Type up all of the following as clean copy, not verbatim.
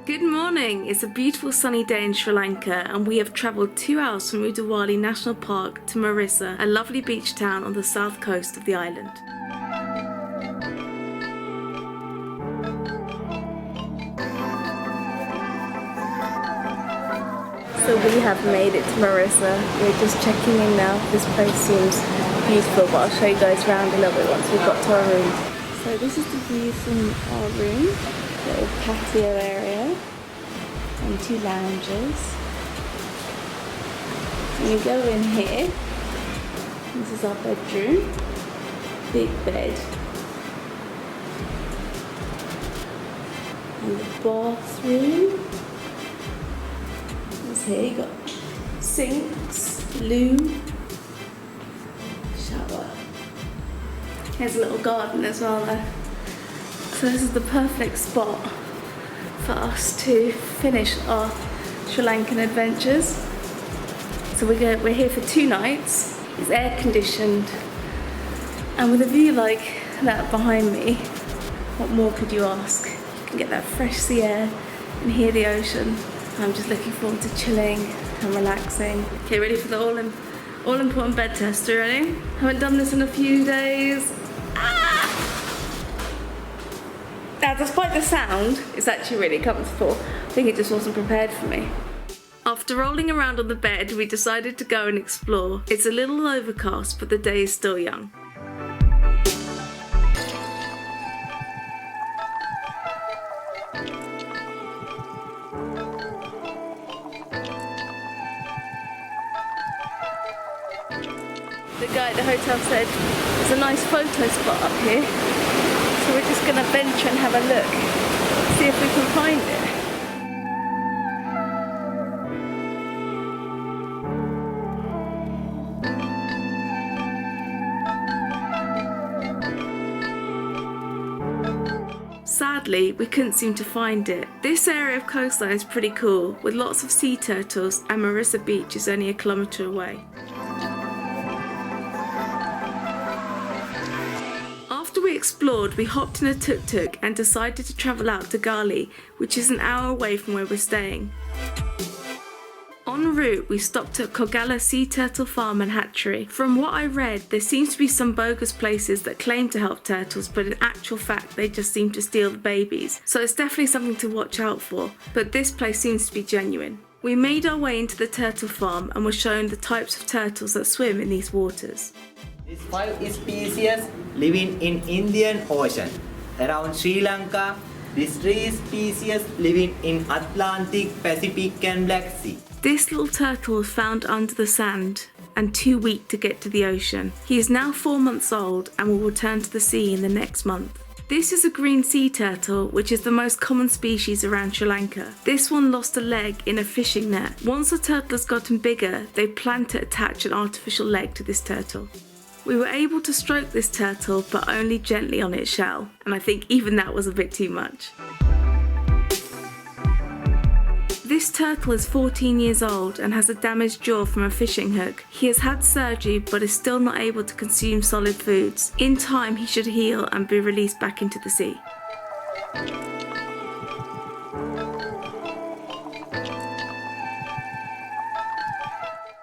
Good morning! It's a beautiful sunny day in Sri Lanka and we have travelled 2 hours from Udawali National Park to Marissa, a lovely beach town on the south coast of the island. So we have made it to Marissa. We're just checking in now. This place seems beautiful, but I'll show you guys around a little bit once we've got to our room. So this is the view from our room. Little patio area and 2 lounges. So we go in here. This is our bedroom. Big bed. And the bathroom. Here you got sinks, loo, shower. Here's a little garden as well there. So this is the perfect spot for us to finish our Sri Lankan adventures. So we're here for 2 nights. It's air conditioned, and with a view like that behind me, what more could you ask? You can get that fresh sea air and hear the ocean. I'm just looking forward to chilling and relaxing. Okay, ready for the all important bed test? You ready? Haven't done this in a few days. Now, despite the sound, it's actually really comfortable. I think it just wasn't prepared for me. After rolling around on the bed, we decided to go and explore. It's a little overcast, but the day is still young. The guy at the hotel said there's a nice photo spot up here, so we're just going to venture and have a look, see if we can find it. Sadly, we couldn't seem to find it. This area of coastline is pretty cool, with lots of sea turtles, and Mirissa Beach is only a kilometre away. After we explored, we hopped in a tuk-tuk and decided to travel out to Galle, which is an hour away from where we're staying. En route, we stopped at Galle sea turtle farm and hatchery. From what I read, there seems to be some bogus places that claim to help turtles, but in actual fact they just seem to steal the babies. So it's definitely something to watch out for, but this place seems to be genuine. We made our way into the turtle farm and were shown the types of turtles that swim in these waters. These 5 species living in Indian Ocean. Around Sri Lanka, these 3 species living in Atlantic, Pacific and Black Sea. This little turtle was found under the sand and too weak to get to the ocean. He is now 4 months old and will return to the sea in the next month. This is a green sea turtle, which is the most common species around Sri Lanka. This one lost a leg in a fishing net. Once the turtle has gotten bigger, they plan to attach an artificial leg to this turtle. We were able to stroke this turtle, but only gently on its shell, and I think even that was a bit too much. This turtle is 14 years old and has a damaged jaw from a fishing hook. He has had surgery but is still not able to consume solid foods. In time he should heal and be released back into the sea.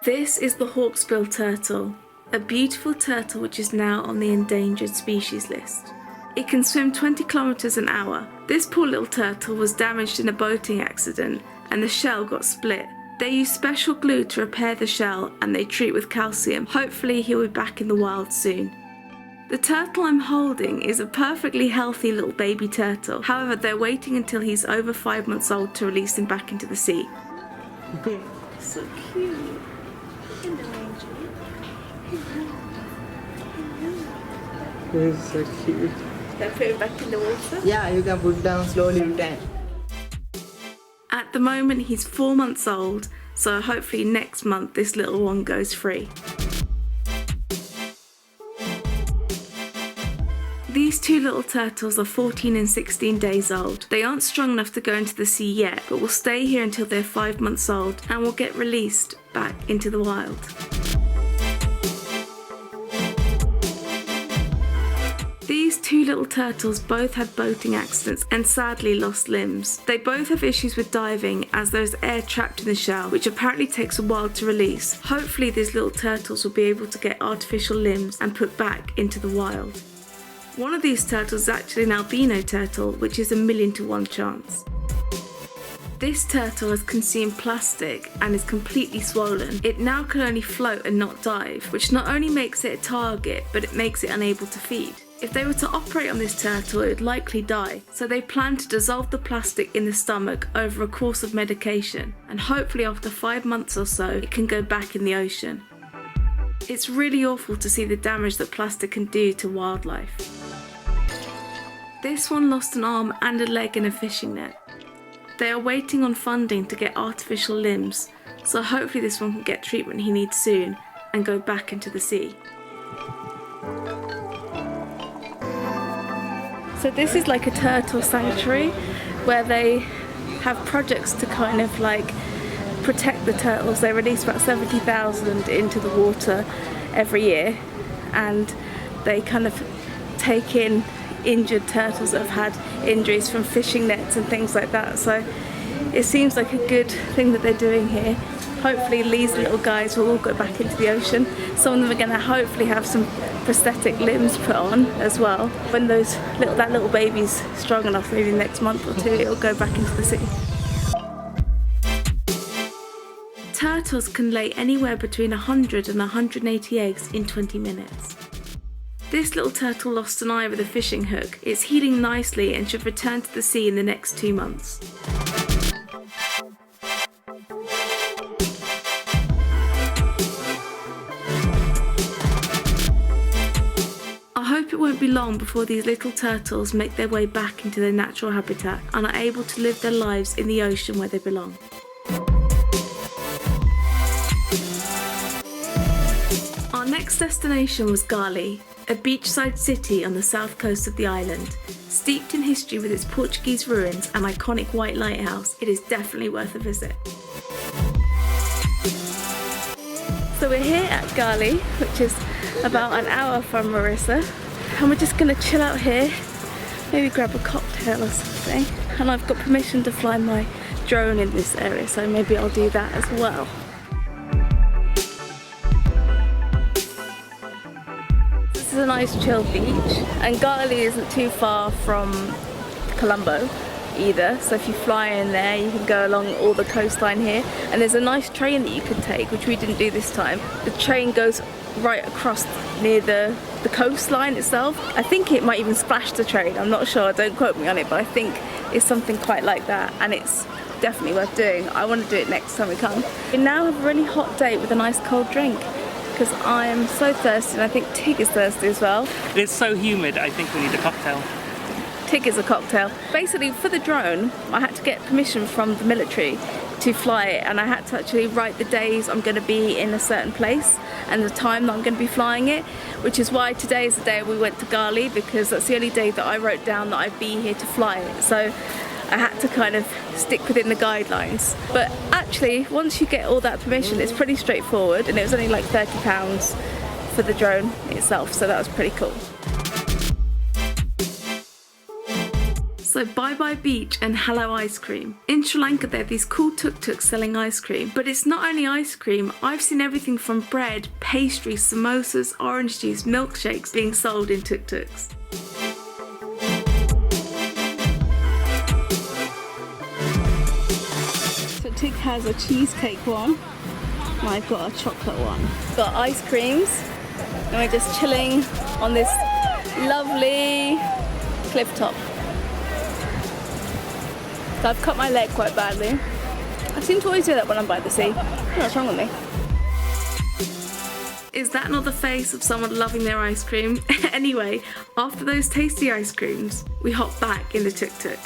This is the hawksbill turtle, a beautiful turtle which is now on the endangered species list. It can swim 20 kilometers an hour. This poor little turtle was damaged in a boating accident and the shell got split. They use special glue to repair the shell and they treat with calcium. Hopefully he'll be back in the wild soon. The turtle I'm holding is a perfectly healthy little baby turtle. However, they're waiting until he's over 5 months old to release him back into the sea. So cute. This is so cute. Can I put it back in the water? Yeah, you can put down slowly to tank. At the moment he's 4 months old, so hopefully next month this little one goes free. These 2 little turtles are 14 and 16 days old. They aren't strong enough to go into the sea yet, but will stay here until they're 5 months old and will get released back into the wild. These 2 two little turtles both had boating accidents and sadly lost limbs. They both have issues with diving as there's air trapped in the shell, which apparently takes a while to release. Hopefully these little turtles will be able to get artificial limbs and put back into the wild. One of these turtles is actually an albino turtle, which is a 1,000,000 to 1 chance. This turtle has consumed plastic and is completely swollen. It now can only float and not dive, which not only makes it a target, but it makes it unable to feed. If they were to operate on this turtle, it would likely die, so they plan to dissolve the plastic in the stomach over a course of medication, and hopefully after 5 months or so, it can go back in the ocean. It's really awful to see the damage that plastic can do to wildlife. This one lost an arm and a leg in a fishing net. They are waiting on funding to get artificial limbs, so hopefully this one can get treatment he needs soon and go back into the sea. So this is like a turtle sanctuary where they have projects to kind of like protect the turtles. They release about 70,000 into the water every year, and they kind of take in injured turtles that have had injuries from fishing nets and things like that. So it seems like a good thing that they're doing here. Hopefully these little guys will all go back into the ocean. Some of them are going to hopefully have some prosthetic limbs put on as well. When that little baby's strong enough, maybe next month or two, it'll go back into the sea. Turtles can lay anywhere between 100 and 180 eggs in 20 minutes. This little turtle lost an eye with a fishing hook. It's healing nicely and should return to the sea in the next 2 months. I hope it won't be long before these little turtles make their way back into their natural habitat and are able to live their lives in the ocean where they belong. Our next destination was Galle, a beachside city on the south coast of the island. Steeped in history with its Portuguese ruins and iconic white lighthouse, it is definitely worth a visit. So we're here at Galle, which is about an hour from Marissa, and we're just going to chill out here, maybe grab a cocktail or something. And I've got permission to fly my drone in this area, so maybe I'll do that as well. This is a nice chill beach, and Galle isn't too far from Colombo either, so if you fly in there you can go along all the coastline here, and there's a nice train that you can take, which we didn't do this time. The train goes right across near the coastline itself. I think it might even splash the train, I'm not sure, don't quote me on it, but I think it's something quite like that, and it's definitely worth doing. I want to do it next time we come. We now have a really hot date with a nice cold drink, because I am so thirsty, and I think Tig is thirsty as well. It's so humid, I think we need a cocktail. Tig is a cocktail. Basically, for the drone, I had to get permission from the military to fly it, and I had to actually write the days I'm going to be in a certain place and the time that I'm going to be flying it, which is why today is the day we went to Galle, because that's the only day that I wrote down that I'd be here to fly it. So I had to kind of stick within the guidelines. But actually, once you get all that permission, it's pretty straightforward, and it was only like £30 for the drone itself, so that was pretty cool. So bye bye beach and hello ice cream. In Sri Lanka they have these cool tuk-tuks selling ice cream, but it's not only ice cream. I've seen everything from bread, pastry, samosas, orange juice, milkshakes being sold in tuk-tuks. So Tig has a cheesecake one, and I've got a chocolate one. Got ice creams, and we're just chilling on this lovely cliff top. So I've cut my leg quite badly. I seem to always do that when I'm by the sea. What's wrong with me? Is that not the face of someone loving their ice cream? Anyway, after those tasty ice creams, we hop back in the tuk-tuk.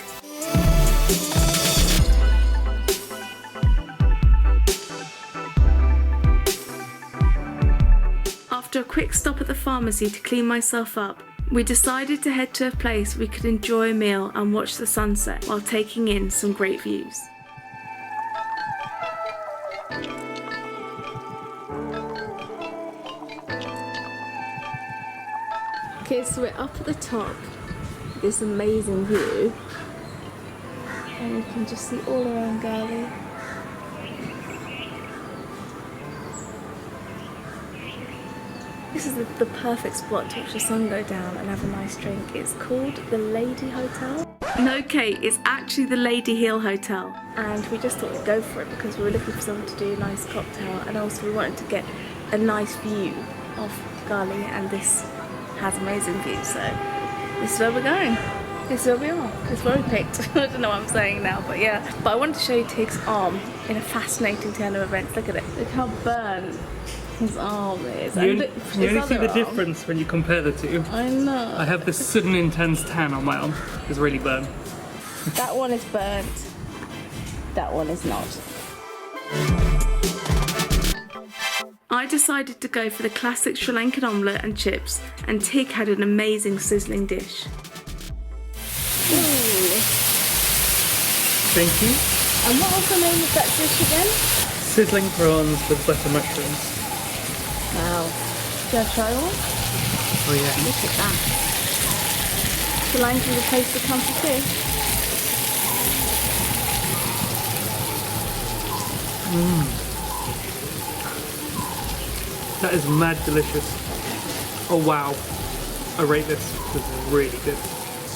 After a quick stop at the pharmacy to clean myself up, we decided to head to a place we could enjoy a meal and watch the sunset while taking in some great views. Okay, so we're up at the top this amazing view. And you can just see all around Galle. This is the perfect spot to watch the sun go down and have a nice drink. It's called the Lady Hotel. No, Kate, it's actually the Lady Hill Hotel. And we just thought we'd go for it because we were looking for someone to do a nice cocktail, and also we wanted to get a nice view of Galle, and this has amazing views, so this is where we're going. This is where we are. This is where we picked. I don't know what I'm saying now, but yeah. But I wanted to show you Tig's arm in a fascinating turn of events. Look at it. Look how burnt his arm is. You only see the difference when you compare the two. I know. I have this sudden intense tan on my arm. It's really burnt. That one is burnt. That one is not. I decided to go for the classic Sri Lankan omelette and chips, and Tig had an amazing sizzling dish. Ooh. Thank you. And what was the name of that dish again? Sizzling prawns with butter mushrooms. Wow. Shall I try one? Oh yeah. Look at that. Sri Lanka is a place to come to see. That is mad delicious. Oh wow. I rate this. This is really good.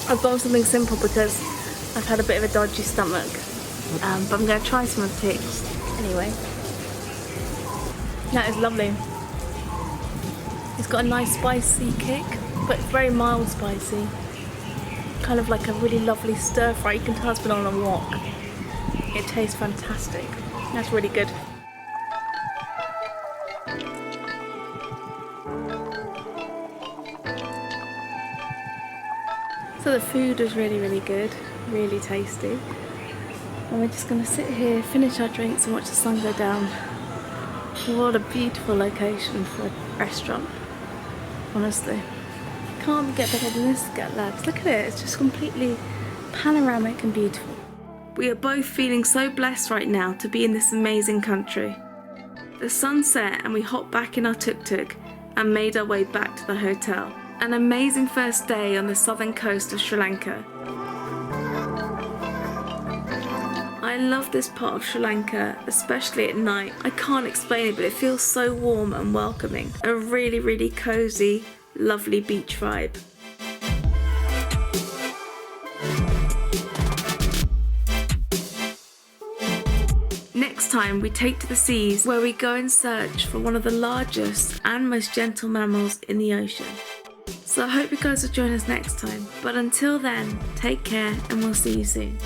I've gone with something simple because I've had a bit of a dodgy stomach. But I'm going to try some of Tig's anyway. That is lovely. It's got a nice spicy kick, but it's very mild spicy. Kind of like a really lovely stir fry. You can tell it's been on a wok. It tastes fantastic. That's really good. So the food was really, really good, really tasty. And we're just going to sit here, finish our drinks and watch the sun go down. What a beautiful location for a restaurant, honestly. Can't get better than this, lads. Look at it, it's just completely panoramic and beautiful. We are both feeling so blessed right now to be in this amazing country. The sun set and we hopped back in our tuk-tuk and made our way back to the hotel. An amazing first day on the southern coast of Sri Lanka. I love this part of Sri Lanka, especially at night. I can't explain it, but it feels so warm and welcoming. A really, really cozy, lovely beach vibe. Next time we take to the seas, where we go and search for one of the largest and most gentle mammals in the ocean. So I hope you guys will join us next time. But until then, take care and we'll see you soon.